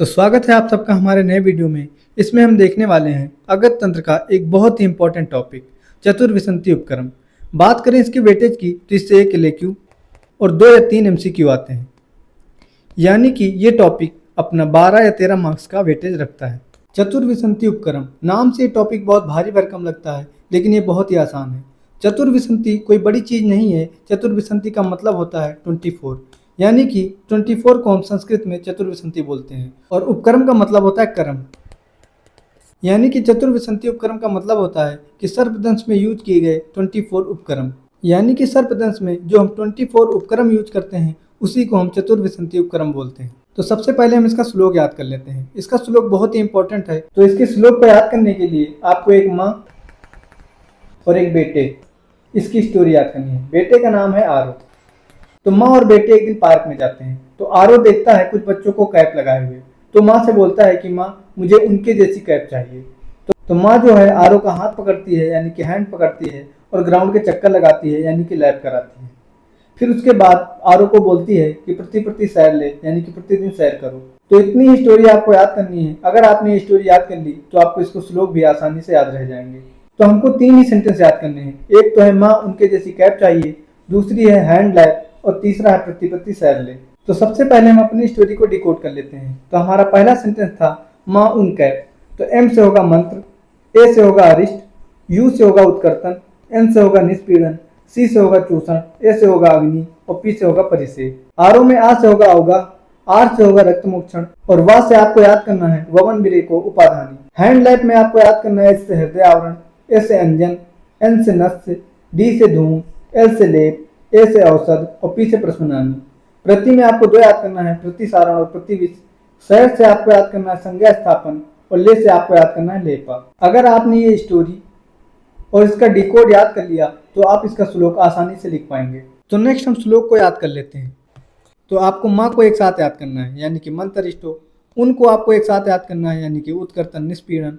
तो स्वागत है आप सबका हमारे नए वीडियो में। इसमें हम देखने वाले हैं अगत तंत्र का एक बहुत ही इंपॉर्टेंट टॉपिक, चतुर्विसंती उपक्रम। बात करें इसकी वेटेज की तो इससे 1 LAQ और 2 या 3 MCQ आते हैं, यानी कि ये टॉपिक अपना 12 या 13 मार्क्स का वेटेज रखता है। चतुर्विसंती उपक्रम नाम से ये टॉपिक बहुत भारी भरकम लगता है, लेकिन ये बहुत ही आसान है। चतुर्विसंती कोई बड़ी चीज़ नहीं है। चतुर्विसंती का मतलब होता है 24, यानी कि 24 को हम संस्कृत में चतुर्विसंती बोलते हैं। और उपक्रम का मतलब होता है क्रम, यानी कि चतुर्विसंती उपक्रम का मतलब होता है कि सर्पदंश में यूज किए गए 24 उपक्रम, यानी कि सर्पदंश में जो हम 24 उपक्रम यूज करते हैं उसी को हम चतुर्विसंती उपक्रम बोलते हैं। तो सबसे पहले हम इसका श्लोक याद कर लेते हैं। इसका श्लोक बहुत ही इंपॉर्टेंट है। तो इसके श्लोक को याद करने के लिए आपको एक माँ और एक बेटे, इसकी स्टोरी याद करनी है। बेटे का नाम है आरो। तो माँ और बेटे एक दिन पार्क में जाते हैं। तो आरो देखता है कुछ बच्चों को कैप लगाए हुए, तो माँ से बोलता है कि माँ मुझे उनके जैसी कैप चाहिए। तो माँ जो है आरो का हाथ पकड़ती है, यानी कि हैंड पकड़ती है, और ग्राउंड के चक्कर लगाती है, यानी कि लैप कराती है। फिर उसके बाद आरो को बोलती है कि प्रति सैर ले, यानी कि प्रतिदिन सैर करो। तो इतनी ही स्टोरी आपको याद करनी है। अगर आपने ये स्टोरी याद कर ली तो आपको इसको श्लोक भी आसानी से याद रह जाएंगे। तो हमको 3 ही सेंटेंस याद करने हैं। एक तो है माँ उनके जैसी कैप चाहिए, दूसरी है हैंड लैप, और तीसरा है प्रति सैर ले। तो सबसे पहले हम अपनी स्टोरी को डिकोड कर लेते हैं। तो हमारा पहला सेंटेंस था माँ उन कैप। तो एम से होगा मंत्र, ए से होगा अरिष्ट, यू से होगा उत्कर्तन, एन से होगा निष्पीड़न, सी से होगा चूषण, ए से होगा अग्नि, और पी से होगा परिसेव। आरो में आ से होगा अवगाह, आर से होगा रक्तमोक्षण, और वा से आपको याद करना है वमन विरेको उपाधानी। हैंड लैप में आपको याद करना है एस से हृदय आवरण, ए से अंजन, एन से नस्य, डी से धूम, एल से लेप, ए से औषध, और पी से प्रश्नानी। प्रति में आपको 2 याद करना है, प्रतिसारण और प्रतिविष। सैर से आपको याद करना है संज्ञा स्थापन, और ले से आपको याद करना है लेपा। अगर आपने ये स्टोरी और इसका डिकोड याद कर लिया तो आप इसका श्लोक आसानी से लिख पाएंगे। तो नेक्स्ट हम श्लोक को याद कर लेते हैं। तो आपको माँ को एक साथ याद करना है, यानी कि मंत्रिष्टो। उनको आपको एक साथ याद करना है, यानी कि उत्कर्तन निष्पीड़न।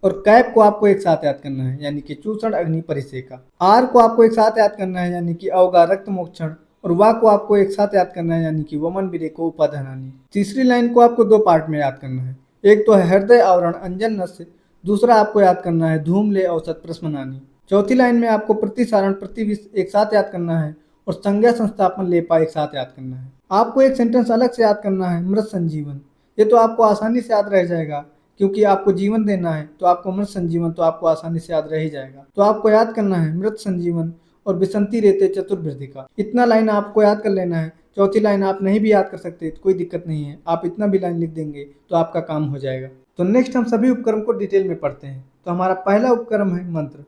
और कैप को आपको एक साथ याद करना है, यानी कि चूषण अग्नि परिसेका। आर को आपको एक साथ याद करना है, यानी कि अवगा रक्त मोक्षण। और वा को आपको एक साथ याद करना है, यानी कि वमन विरेको उपाधानी। तीसरी लाइन को आपको 2 पार्ट में याद करना है। एक तो है हृदय आवरण अंजन नस्य, दूसरा आपको याद करना है धूम ले औसत प्रश्नानी। चौथी लाइन में आपको प्रतिसारण प्रतिविष एक साथ याद करना है, और संज्ञा संस्थापन लेपा एक साथ याद करना है। आपको एक सेंटेंस अलग से याद करना है, मृत संजीवन। ये तो आपको आसानी से याद रह जाएगा, क्योंकि आपको जीवन देना है। तो आपको मृत संजीवन तो आपको आसानी से याद रह ही जाएगा। तो आपको याद करना है मृत संजीवन और विसंति रेते चतुर्वृद्धि का। इतना लाइन आपको याद कर लेना है। चौथी लाइन आप नहीं भी याद कर सकते तो कोई दिक्कत नहीं है, आप इतना भी लाइन लिख देंगे तो आपका काम हो जाएगा। तो नेक्स्ट हम सभी उपक्रम को डिटेल में पढ़ते हैं। तो हमारा पहला उपक्रम है मंत्र।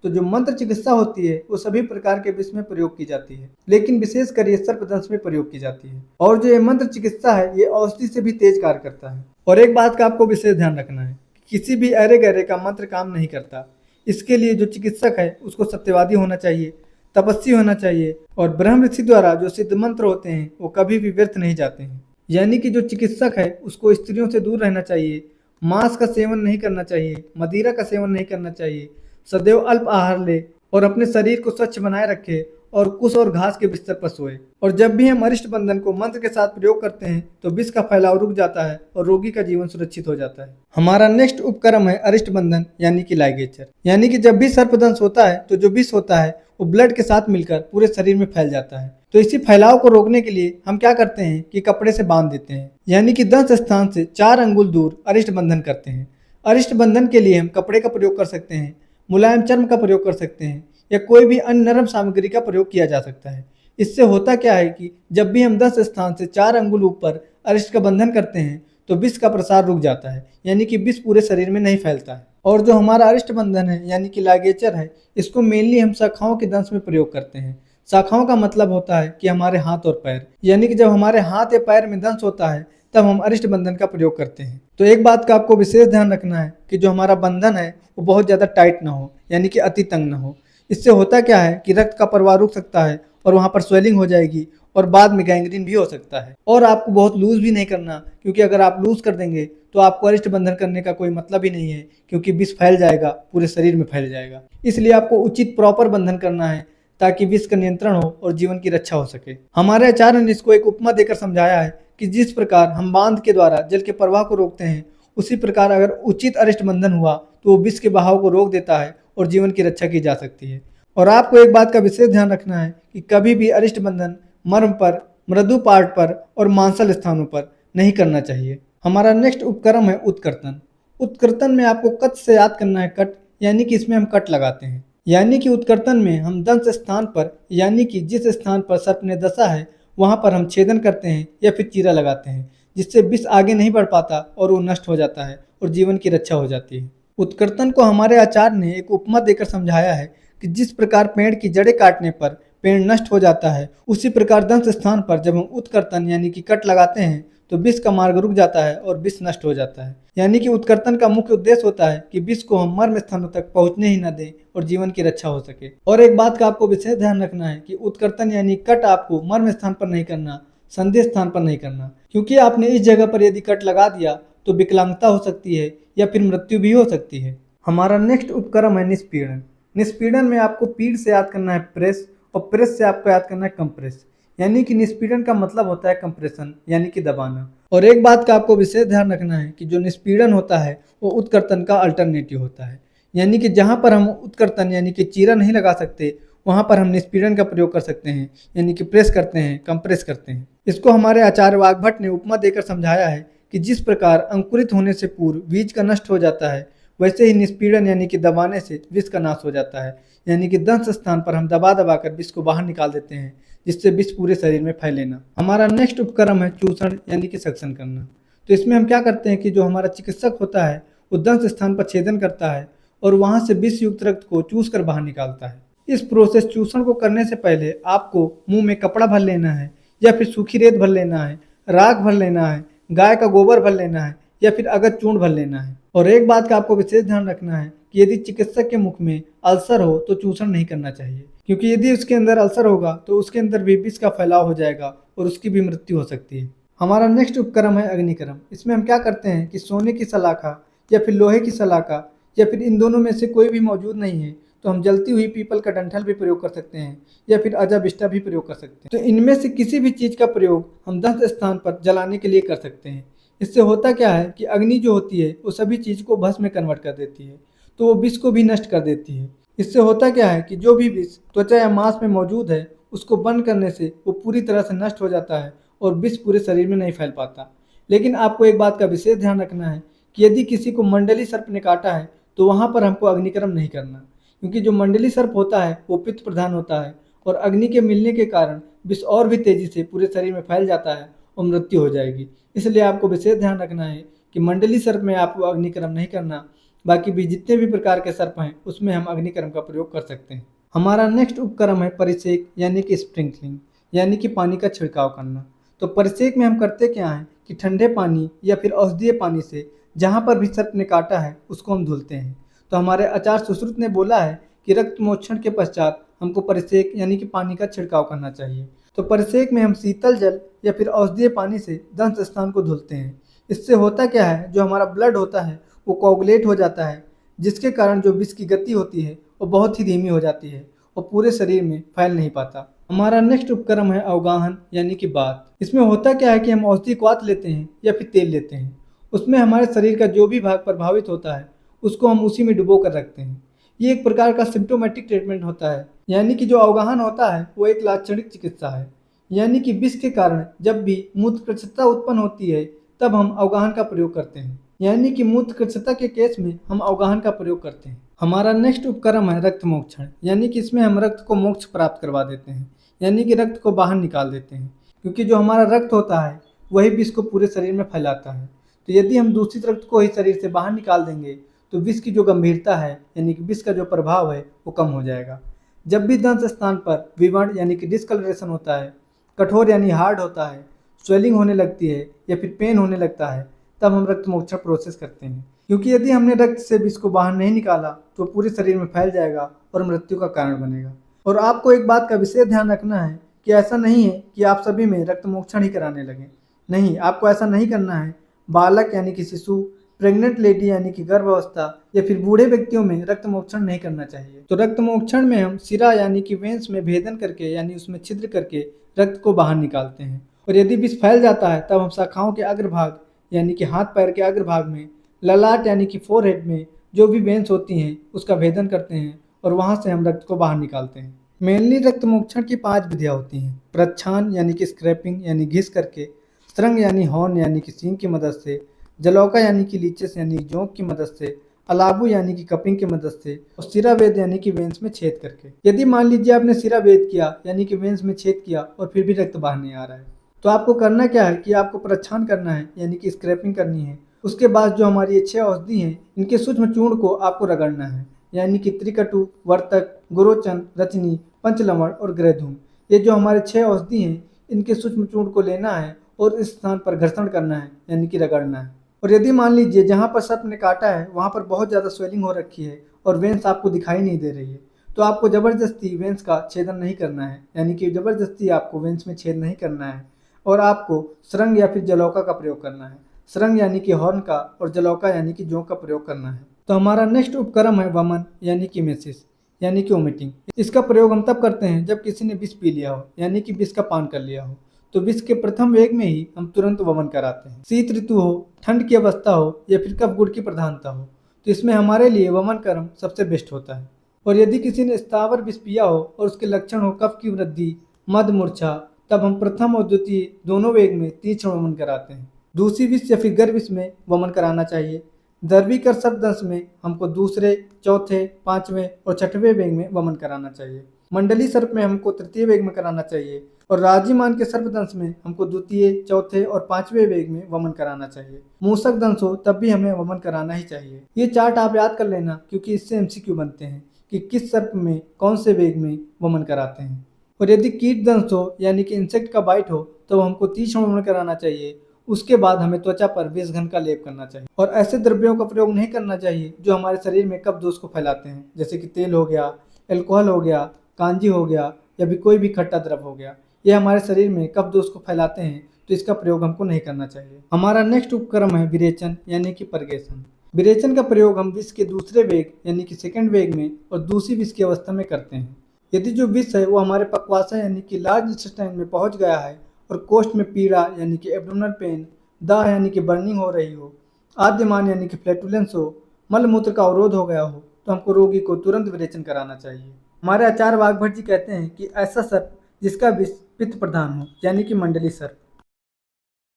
तो जो मंत्र चिकित्सा होती है वो सभी प्रकार के विष में प्रयोग की जाती है, लेकिन विशेषकर ये सर्पदंश में प्रयोग की जाती है। और जो ये मंत्र चिकित्सा है ये औषधि से भी तेज कार्य करता है। और एक बात का आपको विशेष ध्यान रखना है, किसी भी अरे गहरे का मंत्र काम नहीं करता। इसके लिए जो चिकित्सक है उसको सत्यवादी होना चाहिए, तपस्वी होना चाहिए, और ब्रह्म ऋषि द्वारा जो सिद्ध मंत्र होते हैं वो कभी भी व्यर्थ नहीं जाते हैं। यानी कि जो चिकित्सक है उसको स्त्रियों से दूर रहना चाहिए, मांस का सेवन नहीं करना चाहिए, मदिरा का सेवन नहीं करना चाहिए, सदैव अल्प आहार ले, और अपने शरीर को स्वच्छ बनाए रखे, और कुश और घास के बिस्तर पर सोए। और जब भी हम अरिष्ट बंधन को मंत्र के साथ प्रयोग करते हैं तो विष का फैलाव रुक जाता है और रोगी का जीवन सुरक्षित हो जाता है। हमारा नेक्स्ट उपक्रम है अरिष्ट बंधन, यानी कि लाइगेचर। यानी कि जब भी सर्पदंश होता है तो जो विष होता है वो ब्लड के साथ मिलकर पूरे शरीर में फैल जाता है। तो इसी फैलाव को रोकने के लिए हम क्या करते हैं कि कपड़े से बांध देते हैं, यानी कि 10 स्थान से 4 अंगुल दूर अरिष्ट बंधन करते हैं। अरिष्ट बंधन के लिए हम कपड़े का प्रयोग कर सकते हैं, मुलायम चर्म का प्रयोग कर सकते हैं, या कोई भी अन्य नरम सामग्री का प्रयोग किया जा सकता है। इससे होता क्या है कि जब भी हम 10 स्थान से 4 अंगुल ऊपर अरिष्ट का बंधन करते हैं तो विष का प्रसार रुक जाता है, यानी कि विष पूरे शरीर में नहीं फैलता है। और जो हमारा अरिष्ट बंधन है यानी कि लाइगेचर है, इसको मेनली हम शाखाओं के दंश में प्रयोग करते हैं। शाखाओं का मतलब होता है कि हमारे हाथ और पैर, यानी कि जब हमारे हाथ या पैर में दंश होता है तब हम अरिष्ट बंधन का प्रयोग करते हैं। तो एक बात का आपको विशेष ध्यान रखना है कि जो हमारा बंधन है वो बहुत ज़्यादा टाइट ना हो, यानी कि अति तंग ना हो। इससे होता क्या है कि रक्त का प्रवाह रुक सकता है और वहाँ पर स्वेलिंग हो जाएगी, और बाद में गैंग्रीन भी हो सकता है। और आपको बहुत लूज भी नहीं करना, क्योंकि अगर आप लूज कर देंगे तो आपको अरिष्ट बंधन करने का कोई मतलब ही नहीं है, क्योंकि विष फैल जाएगा, पूरे शरीर में फैल जाएगा। इसलिए आपको उचित प्रॉपर बंधन करना है ताकि विष का नियंत्रण हो और जीवन की रक्षा हो सके। हमारे आचार्य ने इसको एक उपमा देकर समझाया है कि जिस प्रकार हम बांध के द्वारा जल के प्रवाह को रोकते हैं, उसी प्रकार अगर उचित अरिष्ट बंधन हुआ तो वो विष के बहाव को रोक देता है और जीवन की रक्षा की जा सकती है। और आपको एक बात का विशेष ध्यान रखना है कि कभी भी अरिष्ट बंधन मर्म पर, मृदु पार्ट पर और मांसल स्थानों पर नहीं करना चाहिए। हमारा नेक्स्ट उपक्रम है उत्कर्तन। उत्कर्तन में आपको कट से याद करना है कट, यानी कि इसमें हम कट लगाते हैं। यानी कि उत्कर्तन में हम दंश स्थान पर, यानी कि जिस स्थान पर सर्प ने दसा है वहां पर हम छेदन करते हैं या फिर चीरा लगाते हैं, जिससे विष आगे नहीं बढ़ पाता और वो नष्ट हो जाता है और जीवन की रक्षा हो जाती है। उत्कर्तन को हमारे आचार्य ने एक उपमा देकर समझाया है कि जिस प्रकार पेड़ की जड़ें काटने पर पेड़ नष्ट हो जाता है, उसी प्रकार दंश स्थान पर जब हम उत्कर्तन यानी कि कट लगाते हैं तो विष का मार्ग रुक जाता है और विष नष्ट हो जाता है। यानी कि उत्कर्तन का मुख्य उद्देश्य होता है कि विष को हम मर्म स्थानों तक पहुंचने ही न दें और जीवन की रक्षा हो सके। और एक बात का आपको विशेष ध्यान रखना है कि उत्कर्तन यानी कट आपको मर्म स्थान पर नहीं करना, संधि स्थान पर नहीं करना, क्योंकि आपने इस जगह पर यदि कट लगा दिया तो विकलांगता हो सकती है या फिर मृत्यु भी हो सकती है। हमारा नेक्स्ट उपक्रम है निष्पीड़न। निष्पीड़न में आपको पीड़ से याद करना है प्रेस और प्रेस से आपको याद करना है कंप्रेस। यानी कि निष्पीड़न का मतलब होता है कंप्रेशन, यानी कि दबाना। और एक बात का आपको विशेष ध्यान रखना है कि जो निष्पीड़न होता है वो उत्कर्तन का अल्टरनेटिव होता है। यानी कि जहाँ पर हम उत्कर्तन यानी कि चीरा नहीं लगा सकते वहाँ पर हम निष्पीड़न का प्रयोग कर सकते हैं, यानी कि प्रेस करते हैं, कंप्रेस करते हैं। इसको हमारे आचार्य वाग्भट ने उपमा देकर समझाया है कि जिस प्रकार अंकुरित होने से पूर्व बीज का नष्ट हो जाता है, वैसे ही निष्पीड़न यानी कि दबाने से विष का नाश हो जाता है। यानी कि दंश स्थान पर हम दबा दबा कर विष को बाहर निकाल देते हैं, जिससे विष पूरे शरीर में फैले ना। हमारा नेक्स्ट उपक्रम है चूषण यानी कि सक्शन करना। तो इसमें हम क्या करते हैं कि जो हमारा चिकित्सक होता है वो दंश स्थान पर छेदन करता है और वहां से विष युक्त रक्त को चूस कर बाहर निकालता है। इस प्रोसेस चूषण को करने से पहले आपको मुंह में कपड़ा भर लेना है या फिर सूखी रेत भर लेना है, राख भर लेना है, गाय का गोबर भर लेना है या फिर अगर चूर्ण भर लेना है। और एक बात का आपको विशेष ध्यान रखना है कि यदि चिकित्सक के मुख में अल्सर हो तो चूषण नहीं करना चाहिए, क्योंकि यदि उसके अंदर अल्सर होगा तो उसके अंदर भी विष का फैलाव हो जाएगा और उसकी भी मृत्यु हो सकती है। हमारा नेक्स्ट उपक्रम है अग्निकर्म। इसमें हम क्या करते हैं कि सोने की सलाखा या फिर लोहे की सलाखा या फिर इन दोनों में से कोई भी मौजूद नहीं है तो हम जलती हुई पीपल का डंठल भी प्रयोग कर सकते हैं या फिर अजाबिष्टा भी प्रयोग कर सकते हैं। तो इनमें से किसी भी चीज़ का प्रयोग हम दंश स्थान पर जलाने के लिए कर सकते हैं। इससे होता क्या है कि अग्नि जो होती है वो सभी चीज़ को भस्म में कन्वर्ट कर देती है, तो वो विष को भी नष्ट कर देती है। इससे होता क्या है कि जो भी विष त्वचा या मांस में मौजूद है उसको बंद करने से वो पूरी तरह से नष्ट हो जाता है और विष पूरे शरीर में नहीं फैल पाता। लेकिन आपको एक बात का विशेष ध्यान रखना है कि यदि किसी को मंडली सर्प ने काटा है तो वहाँ पर हमको अग्निकर्म नहीं करना, क्योंकि जो मंडली सर्प होता है वो पित्त प्रधान होता है और अग्नि के मिलने के कारण विष और भी तेजी से पूरे शरीर में फैल जाता है और मृत्यु हो जाएगी। इसलिए आपको विशेष ध्यान रखना है कि मंडली सर्प में आपको अग्निकर्म नहीं करना, बाकी भी जितने भी प्रकार के सर्प हैं उसमें हम अग्निकर्म का प्रयोग कर सकते हैं। हमारा नेक्स्ट उपक्रम है परिसेक यानी कि स्प्रिंकलिंग, यानी कि पानी का छिड़काव करना। तो परिसेक में हम करते क्या है कि ठंडे पानी या फिर औषधीय पानी से जहाँ पर भी सर्प ने काटा है उसको हम धुलते हैं। तो हमारे आचार्य सुश्रुत ने बोला है कि रक्त मोक्षण के पश्चात हमको परिसेक यानी कि पानी का छिड़काव करना चाहिए। तो परिसेक में हम शीतल जल या फिर औषधीय पानी से दंश स्थान को धुलते हैं। इससे होता क्या है, जो हमारा ब्लड होता है वो कोगुलेट हो जाता है, जिसके कारण जो विष की गति होती है वो बहुत ही धीमी हो जाती है और पूरे शरीर में फैल नहीं पाता। हमारा नेक्स्ट उपक्रम है अवगाहन यानी कि बात। इसमें होता क्या है कि हम औषधि क्वाथ लेते हैं या फिर तेल लेते हैं, उसमें हमारे शरीर का जो भी भाग प्रभावित होता है उसको हम उसी में डुबो कर रखते हैं। ये एक प्रकार का सिम्टोमेटिक ट्रीटमेंट होता है। यानी कि जो अवगाहन होता है वो एक लाक्षणिक चिकित्सा है। यानी कि विष के कारण जब भी मूत्रकृच्छता उत्पन्न होती है तब हम अवगाहन का प्रयोग करते हैं। यानी कि मूत्रकृच्छता के केस में हम अवगाहन का प्रयोग करते हैं। हमारा नेक्स्ट उपक्रम है रक्त मोक्षण, यानी कि इसमें हम रक्त को मोक्ष प्राप्त करवा देते हैं, यानी कि रक्त को बाहर निकाल देते हैं, क्योंकि जो हमारा रक्त होता है वही विष को पूरे शरीर में फैलाता है। तो यदि हम दूषित रक्त को ही शरीर से बाहर निकाल देंगे तो विष की जो गंभीरता है यानी कि विष का जो प्रभाव है वो कम हो जाएगा। जब भी दंश स्थान पर विवर्ण यानी कि डिस्कलरेशन होता है, कठोर यानी हार्ड होता है, स्वेलिंग होने लगती है या फिर पेन होने लगता है, तब हम रक्त मोक्षण प्रोसेस करते हैं, क्योंकि यदि हमने रक्त से विष को बाहर नहीं निकाला तो पूरे शरीर में फैल जाएगा और मृत्यु का कारण बनेगा। और आपको एक बात का विशेष ध्यान रखना है कि ऐसा नहीं है कि आप सभी में रक्त मोक्षण ही कराने लगे। नहीं, आपको ऐसा नहीं करना है। बालक यानी कि शिशु, प्रेग्नेंट लेडी यानी कि गर्भावस्था या फिर बूढ़े व्यक्तियों में रक्त मोक्षण नहीं करना चाहिए। तो रक्त मोक्षण में हम सिरा यानी कि वेंस में भेदन करके यानी उसमें छिद्र करके रक्त को बाहर निकालते हैं। और यदि विष फैल जाता है तब हम शाखाओं के अग्रभाग यानी कि हाथ पैर के अग्रभाग में, ललाट यानी कि फोरहेड में जो भी वेंस होती हैं उसका भेदन करते हैं और वहां से हम रक्त को बाहर निकालते हैं। मेनली रक्त मोक्षण की 5 विधियां होती हैं। प्रच्छान यानी कि स्क्रैपिंग यानी घिस करके, स्त्रंग यानी हॉर्न यानी कि सींग की मदद से, जलौका यानी कि लीचेस यानी जोंक की मदद से, अलाबू यानी कि कपिंग की मदद से, और सिरावेद यानी कि वेंस में छेद करके। यदि मान लीजिए आपने सिरावेद किया यानी कि वेंस में छेद किया और फिर भी रक्त बाहर नहीं आ रहा है, तो आपको करना क्या है कि आपको प्रच्छान करना है यानी कि स्क्रैपिंग करनी है। उसके बाद जो हमारी ये 6 औषधि हैं इनके सूक्ष्म चूर्ण को आपको रगड़ना है यानी कि त्रिकटु, वर्तक, गुरोचन, रचनी, पंचलवण और ग्रैधूम। ये जो हमारे 6 औषधि हैं इनके सूक्ष्म चूर्ण को लेना है और इस स्थान पर घर्षण करना है यानी कि रगड़ना है। और यदि मान लीजिए जहाँ पर सर्प ने काटा है वहाँ पर बहुत ज़्यादा स्वेलिंग हो रखी है और वेंस आपको दिखाई नहीं दे रही है, तो आपको ज़बरदस्ती वेंस का छेदन नहीं करना है यानी कि ज़बरदस्ती आपको वेंस में छेद नहीं करना है और आपको सरंग या फिर जलौका का प्रयोग करना है। सरंग यानी कि हॉर्न का और जलौका यानी कि जोंक का प्रयोग करना है। तो हमारा नेक्स्ट उपक्रम है वमन यानी कि मेसिस यानी कि वोमिटिंग। इसका प्रयोग हम तब करते हैं जब किसी ने विष पी लिया हो यानी कि विष का पान कर लिया हो, तो विष के प्रथम वेग में ही हम तुरंत वमन कराते हैं। शीत ऋतु हो, ठंड की अवस्था हो या फिर कफ गुड़ की प्रधानता हो, तो इसमें हमारे लिए वमन कर्म सबसे बेस्ट होता है। और यदि किसी ने स्थावर विष पिया हो और उसके लक्षण हो कफ की वृद्धि, मद मूर्छा, तब हम प्रथम और द्वितीय दोनों वेग में तीक्ष्ण वमन कराते हैं। दूसरी विष या फिर गर्भ विष में वमन कराना चाहिए। दर्वीकर सर्पदंश में हमको दूसरे, चौथे, पांचवें और छठवें वेग में वमन कराना चाहिए। मंडली सर्प में हमको तृतीय वेग में कराना चाहिए और राजीमान के सर्पदंश में हमको द्वितीय, चौथे और पांचवें वेग में वमन कराना चाहिए। मूसक दंश हो तब भी हमें वमन कराना ही चाहिए। ये चार्ट आप याद कर लेना क्योंकि इससे एमसीक्यू बनते हैं कि किस सर्प में कौन से वेग में वमन कराते हैं। और यदि कीट दंश हो यानी कि इंसेक्ट का बाइट हो तो हमको तीक्ष्ण वमन कराना चाहिए। उसके बाद हमें त्वचा पर विषघन का लेप करना चाहिए और ऐसे द्रव्यों का प्रयोग नहीं करना चाहिए जो हमारे शरीर में कफ दोष को फैलाते हैं, जैसे कि तेल हो गया, एल्कोहल हो गया, कांजी हो गया या भी कोई भी खट्टा द्रव्य हो गया। ये हमारे शरीर में कफ दोष को फैलाते हैं, तो इसका प्रयोग हमको नहीं करना चाहिए। हमारा नेक्स्ट उपक्रम है विरेचन यानी कि परगेशन। विरेचन का प्रयोग हम विष के दूसरे वेग यानी कि सेकंड वेग में और दूसरी विष की अवस्था में करते हैं। यदि जो विष है वो हमारे पक्वाशय यानी कि लार्ज इंटेस्टाइन में पहुंच गया है और कोष्ठ में पीड़ा यानी कि एब्डोमिनल पेन, दाह यानी कि बर्निंग हो रही हो, आद्यमान यानी कि फ्लैटुलेंस हो, मल मूत्र का अवरोध हो गया हो, तो हमको रोगी को तुरंत विरेचन कराना चाहिए। हमारे आचार्य वाघभट जी कहते हैं कि ऐसा सर्प जिसका विष पित्त प्रधान हो यानी कि मंडली सर्प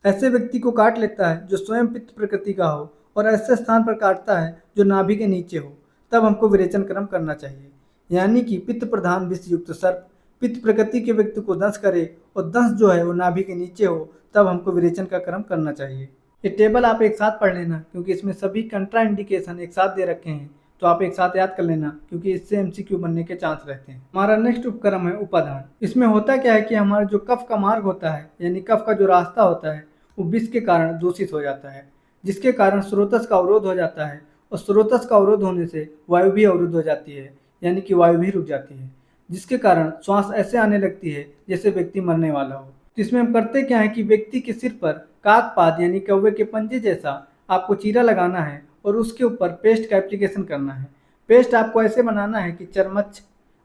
ऐसे व्यक्ति को काट लेता है जो स्वयं पित्त प्रकृति का हो और ऐसे स्थान पर काटता है जो नाभि के नीचे हो, तब हमको विरेचन कर्म करना चाहिए। यानी कि पित्त प्रधान विष युक्त सर्प पित्त प्रकृति के व्यक्ति को दंश करे और दंश जो है वो नाभि के नीचे हो, तब हमको विरेचन का कर्म करना चाहिए। ये टेबल आप एक साथ पढ़ लेना क्योंकि इसमें सभी कंट्रा इंडिकेशन एक साथ दे रखे हैं, तो आप एक साथ याद कर लेना क्योंकि इससे एमसीक्यू बनने के चांस रहते हैं। हमारा नेक्स्ट उपक्रम है उपाधान। इसमें होता क्या है कि हमारा जो कफ का मार्ग होता है यानी कफ का जो रास्ता होता है वो विष के कारण दूषित हो जाता है, जिसके कारण स्रोतस का अवरोध हो जाता है और स्रोतस का अवरोध होने से वायु भी अवरुद्ध हो जाती है यानी कि वायु भी रुक जाती है, जिसके कारण श्वास ऐसे आने लगती है जैसे व्यक्ति मरने वाला हो। तो इसमें हम करते क्या है कि व्यक्ति के सिर पर काकपाद यानी कौवे के पंजे जैसा आपको चीरा लगाना है और उसके ऊपर पेस्ट का एप्लीकेशन करना है। पेस्ट आपको ऐसे बनाना है कि चरमच्छ,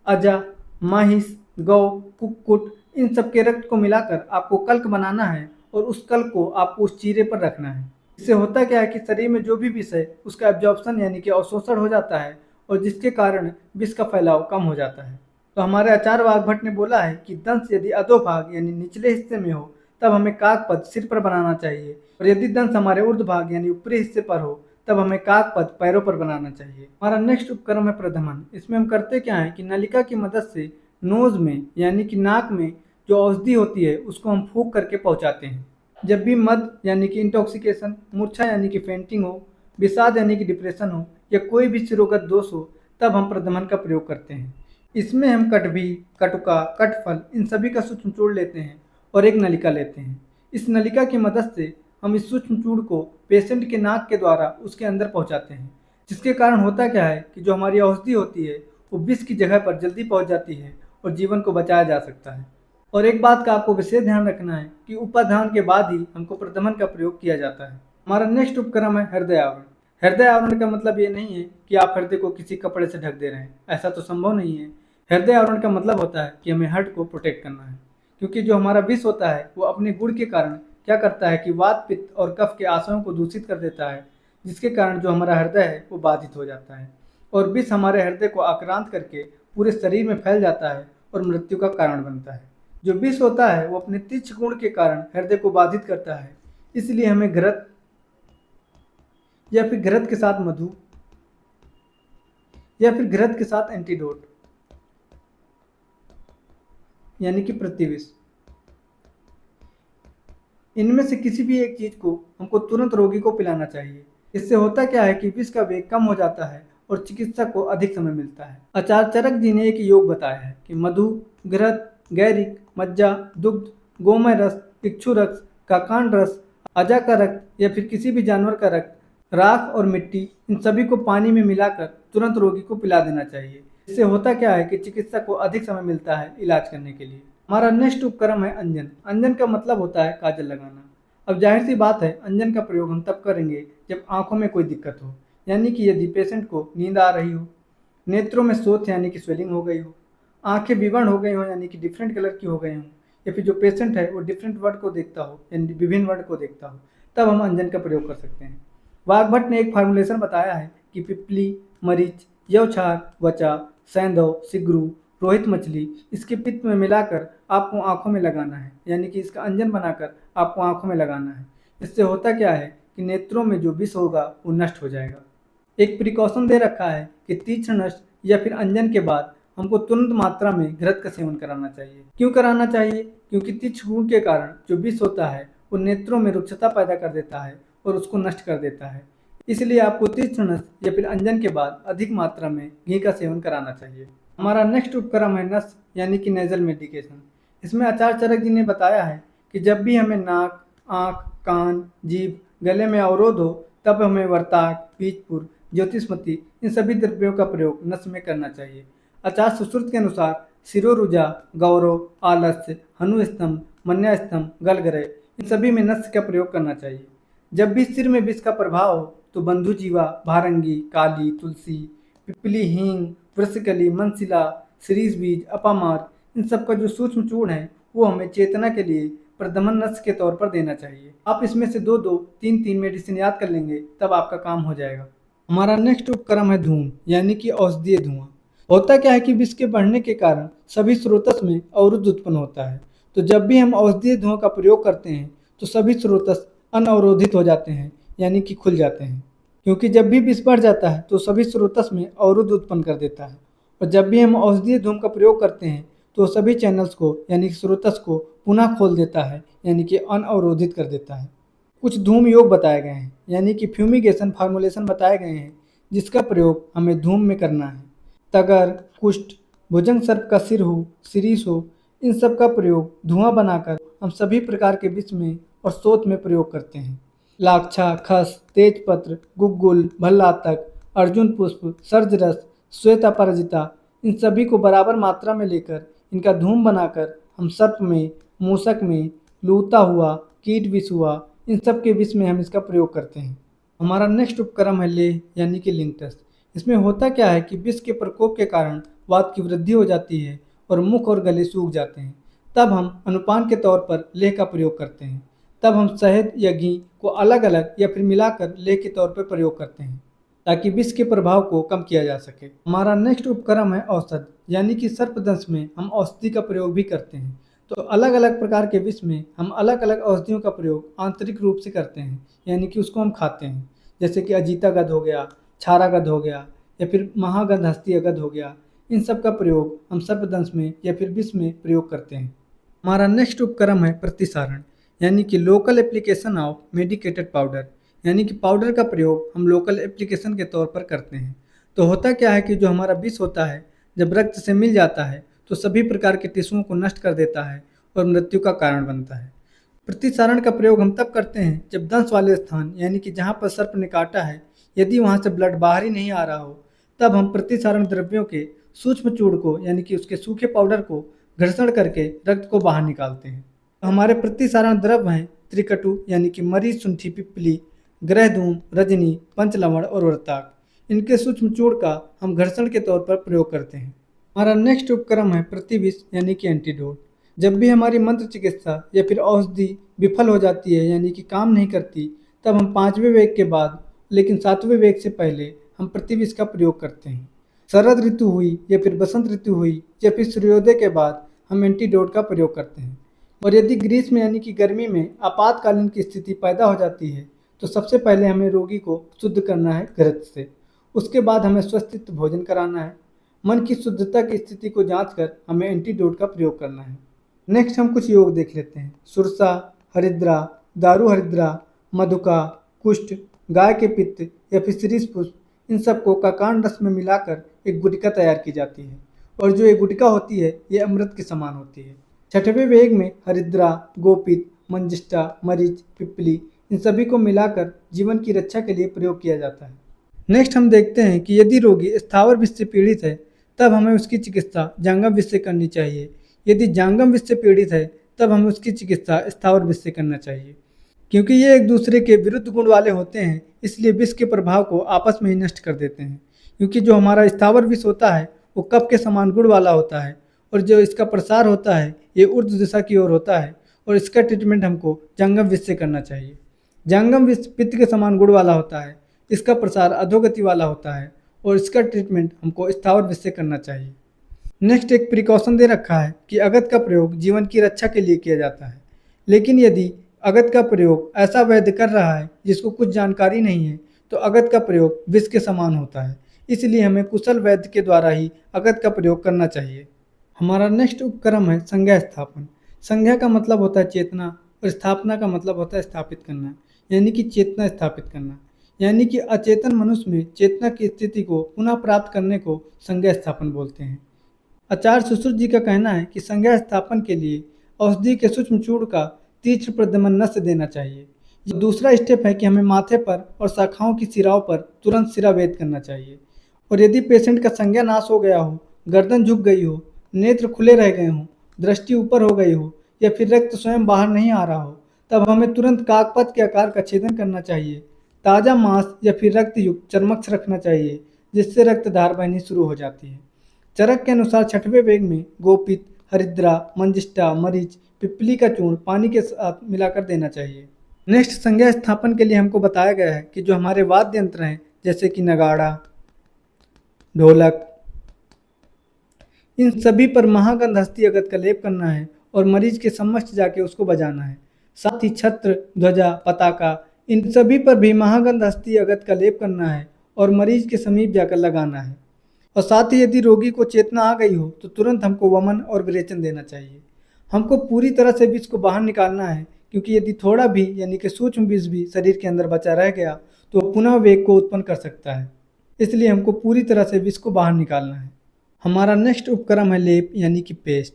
अजा, महिष, गौ, कुक्कुट इन सब के रक्त को मिलाकर आपको कल्क बनाना है और उस कल्क को आपको उस चीरे पर रखना है। इससे होता क्या है कि शरीर में जो भी विष है उसका एब्जॉर्प्शन यानी कि अवशोषण हो जाता है और जिसके कारण विष का फैलाव कम हो जाता है। तो हमारे आचार्य वाघभट ने बोला है कि दंश यदि अधोभाग यानी निचले हिस्से में हो तब हमें काकपद सिर पर बनाना चाहिए और यदि दंश हमारे ऊर्ध्व भाग यानी ऊपरी हिस्से पर हो तब हमें काकपद पैरों पर बनाना चाहिए। हमारा नेक्स्ट उपक्रम है प्रधमन। इसमें हम करते क्या है कि नलिका की मदद से नोज में यानी कि नाक में जो औषधि होती है उसको हम फूंक करके पहुंचाते हैं। जब भी मद यानी कि इंटॉक्सिकेशन, मूर्छा यानी कि फेंटिंग हो, विषाद यानी कि डिप्रेशन हो या कोई भी सिरोगत दोष हो, तब हम प्रधमन का प्रयोग करते हैं। इसमें हम कटभी, कटुका, कटफल इन सभी का सूक्ष्म चूर्ण लेते हैं और एक नलिका लेते हैं। इस नलिका की मदद से हम इस सूक्ष्म चूर्ण को पेशेंट के नाक के द्वारा उसके अंदर पहुंचाते हैं, जिसके कारण होता क्या है कि जो हमारी औषधि होती है वो विष की जगह पर जल्दी पहुंच जाती है और जीवन को बचाया जा सकता है। और एक बात का आपको विशेष ध्यान रखना है कि उपाधान के बाद ही हमको प्रदमन का प्रयोग किया जाता है। हमारा नेक्स्ट उपक्रम है हृदय आवरण। हृदय आवरण का मतलब ये नहीं है कि आप हृदय को किसी कपड़े से ढक दे रहे हैं, ऐसा तो संभव नहीं है। हृदय आवरण का मतलब होता है कि हमें हार्ट को प्रोटेक्ट करना है। क्योंकि जो हमारा विष होता है वो अपने गुण के कारण क्या करता है कि वात पित्त और कफ के आशयों को दूषित कर देता है, जिसके कारण जो हमारा हृदय है वो बाधित हो जाता है और विष हमारे हृदय को आक्रांत करके पूरे शरीर में फैल जाता है और मृत्यु का कारण बनता है। जो विष होता है वो अपने तीक्ष्ण गुण के कारण हृदय को बाधित करता है, इसलिए हमें घृत या फिर घृत के साथ मधु या फिर घृत के साथ एंटीडोट यानी कि प्रतिविष, इनमें से किसी भी एक चीज को हमको तुरंत रोगी को पिलाना चाहिए। इससे होता क्या है कि विष का वेग कम हो जाता है और चिकित्सक को अधिक समय मिलता है। आचार्य चरक जी ने एक योग बताया है कि मधु, घृत, गैरिक, मज्जा, दुग्ध, गोमय रस, इक्षु रस, काकांड रस, अजा का रक्त या फिर किसी भी जानवर का रक्त, राख और मिट्टी, इन सभी को पानी में मिलाकर तुरंत रोगी को पिला देना चाहिए। इससे होता क्या है कि चिकित्सक को अधिक समय मिलता है इलाज करने के लिए। हमारा नेक्स्ट उपक्रम है अंजन। अंजन का मतलब होता है काजल लगाना। अब जाहिर सी बात है अंजन का प्रयोग हम तब करेंगे जब आंखों में कोई दिक्कत हो, यानी कि यदि पेशेंट को नींद आ रही हो, नेत्रों में शोथ यानी कि स्वेलिंग हो गई हो, आंखें विवर्ण हो गई हो यानी कि डिफरेंट कलर की हो गई हो, या फिर जो पेशेंट है वो डिफरेंट वर्ड को देखता हो यानी विभिन्न वर्ड को देखता हो, तब हम अंजन का प्रयोग कर सकते हैं। वाघभट्ट ने एक फार्मूलेशन बताया है कि पिपली, मरीच, यवछार, वचा, सैंधव, सिगरू, रोहित मछली इसके पित्त में मिलाकर आपको आंखों में लगाना है, यानी कि इसका अंजन बनाकर आपको आंखों में लगाना है। इससे होता क्या है कि नेत्रों में जो विष होगा वो नष्ट हो जाएगा। एक प्रिकॉशन दे रखा है कि तीक्ष्ण नष्ट या फिर अंजन के बाद हमको तुरंत मात्रा में घृत का सेवन कराना चाहिए। क्यों कराना चाहिए? क्योंकि तीक्ष्ण गुण के कारण जो विष होता है वो नेत्रों में रुक्षता पैदा कर देता है और उसको नष्ट कर देता है। इसलिए आपको तीक्ष्ण नष्ट या फिर अंजन के बाद अधिक मात्रा में घी का सेवन कराना चाहिए। हमारा नेक्स्ट उपक्रम है नस यानी कि नेजल मेडिकेशन। इसमें आचार्य चरक जी ने बताया है कि जब भी हमें नाक, आँख, कान, जीभ, गले में अवरोध हो तब हमें वर्ताक, पीचपुर, ज्योतिष्मती इन सभी द्रव्यों का प्रयोग नस में करना चाहिए। आचार्य सुश्रुत के अनुसार शिरोरुजा, गौरव, आलस्य, हनुस्तंभ, मन्यास्तंभ, गलगरे इन सभी में नस का प्रयोग करना चाहिए। जब भी सिर में विष का प्रभाव हो तो बंधुजीवा, भारंगी, काली, तुलसी, पिपली, हींग, वृषकली, मनसिला, शिरीष बीज, अपामार इन सब का जो सूक्ष्म चूर्ण है वो हमें चेतना के लिए प्रदमन नस के तौर पर देना चाहिए। आप इसमें से 2-2, 3-3 मेडिसिन याद कर लेंगे तब आपका काम हो जाएगा। हमारा नेक्स्ट उपक्रम है धूम यानी कि औषधीय धुआं। होता क्या है कि विष के बढ़ने के कारण सभी स्रोतस में अवरुद्ध उत्पन्न होता है, तो जब भी हम औषधीय धुआं का प्रयोग करते हैं तो सभी स्रोतस अनअवरोधित हो जाते हैं यानी कि खुल जाते हैं। क्योंकि जब भी विष बढ़ जाता है तो सभी स्रोतस में अवरुद्ध उत्पन्न कर देता है, और जब भी हम औषधीय धूम का प्रयोग करते हैं तो सभी चैनल्स को यानी कि स्रोतस को पुनः खोल देता है यानी कि अनअवरोधित कर देता है। कुछ धूम योग बताए गए हैं यानी कि फ्यूमिगेशन फार्मूलेशन बताए गए हैं जिसका प्रयोग हमें धूम में करना है। तगर, कुष्ठ, भुजंग सर्प का सिर हो, शिरीष हो, इन सब का प्रयोग धुआं बनाकर हम सभी प्रकार के विष में और शोथ में प्रयोग करते हैं। लाक्षा, खस, तेजपत्र, गुग्गुल, भल्लातक, अर्जुन पुष्प, सर्जरस, श्वेत अपराजिता इन सभी को बराबर मात्रा में लेकर इनका धूम बनाकर हम सर्प में, मूसक में, लूता हुआ, कीट विष हुआ, इन सब के विष में हम इसका प्रयोग करते हैं। हमारा नेक्स्ट उपक्रम है लेह यानी कि लिंग टेस्ट। इसमें होता क्या है कि विष के प्रकोप के कारण वात की वृद्धि हो जाती है और मुख और गले सूख जाते हैं, तब हम अनुपान के तौर पर लेह का प्रयोग करते हैं। तब हम शहद या घी को अलग अलग या फिर मिलाकर लेह के तौर पर प्रयोग करते हैं ताकि विष के प्रभाव को कम किया जा सके। हमारा नेक्स्ट उपक्रम है औषध यानी कि सर्पदंश में हम औषधि का प्रयोग भी करते हैं। तो अलग अलग प्रकार के विष में हम अलग अलग औषधियों का प्रयोग आंतरिक रूप से करते हैं यानी कि उसको हम खाते हैं, जैसे कि अजीतागध हो गया, क्षारागध हो गया या फिर महागंध हस्तियागध हो गया। इन सब का प्रयोग हम सर्पदंश में या फिर विष में प्रयोग करते हैं। हमारा नेक्स्ट उपक्रम है प्रतिसारण यानी कि local application of medicated powder, यानी कि पाउडर का प्रयोग हम लोकल एप्लीकेशन के तौर पर करते हैं। तो होता क्या है कि जो हमारा विष होता है जब रक्त से मिल जाता है तो सभी प्रकार के टिश्यूओं को नष्ट कर देता है और मृत्यु का कारण बनता है। प्रतिसारण का प्रयोग हम तब करते हैं जब दंश वाले स्थान यानी कि जहाँ पर सर्प ने काटा है यदि वहाँ से ब्लड बाहर ही नहीं आ रहा हो, तब हम प्रतिसारण द्रव्यों के सूक्ष्म चूर्ण को यानी कि उसके सूखे पाउडर को घर्षण करके रक्त को बाहर निकालते हैं। हमारे प्रतिसारण द्रव्य हैं त्रिकटु यानी कि मरीच, शुंठी, पिपली, ग्रहधूम, रजनी, पंचलवण और वर्ताक। इनके सूक्ष्म चूर्ण का हम घर्षण के तौर पर प्रयोग करते हैं। हमारा नेक्स्ट उपक्रम है प्रतिविष यानी कि एंटीडोट। जब भी हमारी मंत्र चिकित्सा या फिर औषधि विफल हो जाती है यानी कि काम नहीं करती, तब हम 5वें वेग के बाद लेकिन 7वें वेग से पहले हम प्रतिविष का प्रयोग करते हैं। शरद ऋतु हुई या फिर बसंत ऋतु हुई या फिर सूर्योदय के बाद हम एंटीडोट का प्रयोग करते हैं। और यदि ग्रीष्म यानी कि गर्मी में आपातकालीन की स्थिति पैदा हो जाती है तो सबसे पहले हमें रोगी को शुद्ध करना है घृत से। उसके बाद हमें स्वस्थित भोजन कराना है। मन की शुद्धता की स्थिति को जांच कर हमें एंटीडोट का प्रयोग करना है। नेक्स्ट हम कुछ योग देख लेते हैं। सुरसा, हरिद्रा, दारू हरिद्रा, मधुका, कुष्ठ, गाय के पित्त या फिर शीरीष पुष्प, इन सबको काकांड रस में मिलाकर एक गुटिका तैयार की जाती है। और जो ये गुटिका होती है ये अमृत के समान होती है। छठवें वेग में हरिद्रा, गोपित, मंजिष्ठा, मरीच, पिप्पली, इन सभी को मिलाकर जीवन की रक्षा के लिए प्रयोग किया जाता है। नेक्स्ट हम देखते हैं कि यदि रोगी स्थावर विष से पीड़ित है तब हमें उसकी चिकित्सा जांगम विष से करनी चाहिए। यदि जांगम विष से पीड़ित है तब हमें उसकी चिकित्सा स्थावर विष से करना चाहिए। क्योंकि ये एक दूसरे के विरुद्ध गुण वाले होते हैं, इसलिए विष के प्रभाव को आपस में ही नष्ट कर देते हैं। क्योंकि जो हमारा स्थावर विष होता है वो कफ के समान गुण वाला होता है और जो इसका प्रसार होता है ये ऊर्ध्व दिशा की ओर होता है और इसका ट्रीटमेंट हमको जांगम विष से करना चाहिए। जांगम विष पित्त के समान गुण वाला होता है, इसका प्रसार अधोगति वाला होता है और इसका ट्रीटमेंट हमको स्थावर विष से करना चाहिए। नेक्स्ट एक प्रिकॉशन दे रखा है कि अगत का प्रयोग जीवन की रक्षा के लिए किया जाता है। लेकिन यदि अगत का प्रयोग ऐसा वैद्य कर रहा है जिसको कुछ जानकारी नहीं है तो अगत का प्रयोग विष के समान होता है। इसलिए हमें कुशल वैद्य के द्वारा ही अगत का प्रयोग करना चाहिए। हमारा नेक्स्ट उपक्रम है संज्ञा स्थापन। संज्ञा का मतलब होता है चेतना और स्थापना का मतलब होता है स्थापित करना, यानी कि चेतना स्थापित करना। यानी कि अचेतन मनुष्य में चेतना की स्थिति को पुनः प्राप्त करने को संज्ञा स्थापन बोलते हैं। आचार्य सुश्रुत जी का कहना है कि संज्ञा स्थापन के लिए औषधि के सूक्ष्म चूर्ण का तीक्ष्ण प्रदमन नस्य देना चाहिए। दूसरा स्टेप है कि हमें माथे पर और शाखाओं की सिराओं पर तुरंत सिरावेद करना चाहिए। और यदि पेशेंट का संज्ञा नाश हो गया हो, गर्दन झुक गई हो, नेत्र खुले रह गए हों, दृष्टि ऊपर हो गई हो या फिर रक्त स्वयं बाहर नहीं आ रहा हो, तब हमें तुरंत काकपथ के आकार का छेदन करना चाहिए। ताज़ा मांस या फिर रक्त युक्त चर्मक्ष रखना चाहिए जिससे रक्त धार बहनी शुरू हो जाती है। चरक के अनुसार छठवें वेग में गोपित, हरिद्रा, मंजिष्ठा, मरीच, पिप्पली का चूर्ण पानी के साथ मिलाकर देना चाहिए। नेक्स्ट संज्ञा स्थापन के लिए हमको बताया गया है कि जो हमारे वाद्य यंत्र हैं जैसे कि नगाड़ा, ढोलक, इन सभी पर महागंध हस्ती अगत का लेप करना है और मरीज के समक्ष जाके उसको बजाना है। साथ ही छत्र, ध्वजा, पताका, इन सभी पर भी महागंध हस्ती अगत का लेप करना है और मरीज के समीप जाकर लगाना है। और साथ ही यदि रोगी को चेतना आ गई हो तो तुरंत हमको वमन और विरेचन देना चाहिए। हमको पूरी तरह से विष को बाहर निकालना है, क्योंकि यदि थोड़ा भी यानी कि सूक्ष्म विष भी शरीर के अंदर बचा रह गया तो पुनः वेग को उत्पन्न कर सकता है। इसलिए हमको पूरी तरह से विष को बाहर निकालना है। हमारा नेक्स्ट उपक्रम है लेप यानी कि पेस्ट।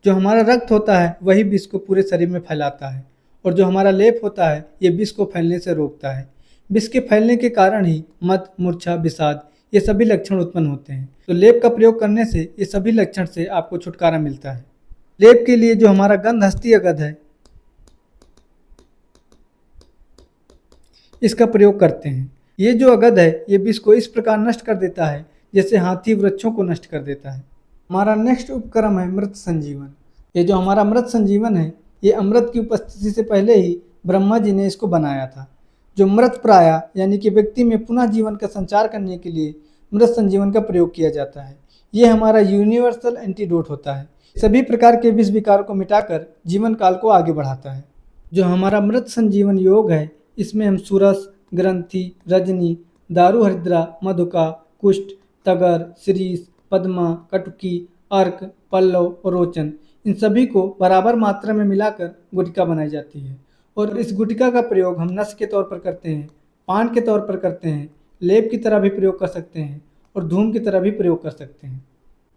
जो हमारा रक्त होता है वही विष को पूरे शरीर में फैलाता है और जो हमारा लेप होता है ये विष को फैलने से रोकता है। विष के फैलने के कारण ही मद, मूर्छा, विषाद ये सभी लक्षण उत्पन्न होते हैं। तो लेप का प्रयोग करने से ये सभी लक्षण से आपको छुटकारा मिलता है। लेप के लिए जो हमारा गंध हस्ती अगध है इसका प्रयोग करते हैं। ये जो अगध है ये विष को इस प्रकार नष्ट कर देता है जैसे हाथी वृक्षों को नष्ट कर देता है। हमारा नेक्स्ट उपक्रम है मृत संजीवन। ये जो हमारा मृत संजीवन है ये अमृत की उपस्थिति से पहले ही ब्रह्मा जी ने इसको बनाया था। जो मृत प्राया यानी कि व्यक्ति में पुनः जीवन का संचार करने के लिए मृत संजीवन का प्रयोग किया जाता है। ये हमारा यूनिवर्सल एंटीडोट होता है, सभी प्रकार के विष विकार को मिटाकर जीवन काल को आगे बढ़ाता है। जो हमारा मृत संजीवन योग है इसमें हम सुरस, ग्रंथि, रजनी, दारू हरिद्रा, मधुका, कुष्ठ, तगर, शीरीष, पद्मा, कटुकी, अर्क, पल्लव और रोचन, इन सभी को बराबर मात्रा में मिलाकर गुटिका बनाई जाती है। और इस गुटिका का प्रयोग हम नस के तौर पर करते हैं, पान के तौर पर करते हैं, लेप की तरह भी प्रयोग कर सकते हैं और धूम की तरह भी प्रयोग कर सकते हैं।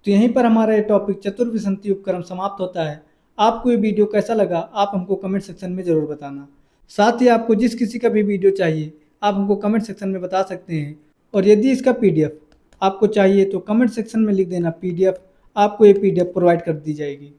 तो यहीं पर हमारा ये टॉपिक चतुर्विंशति उपक्रम समाप्त होता है। आपको ये वीडियो कैसा लगा आप हमको कमेंट सेक्शन में ज़रूर बताना। साथ ही आपको जिस किसी का भी वीडियो चाहिए आप हमको कमेंट सेक्शन में बता सकते हैं। और यदि इसका PDF आपको चाहिए तो कमेंट सेक्शन में लिख देना PDF, आपको ये PDF प्रोवाइड कर दी जाएगी।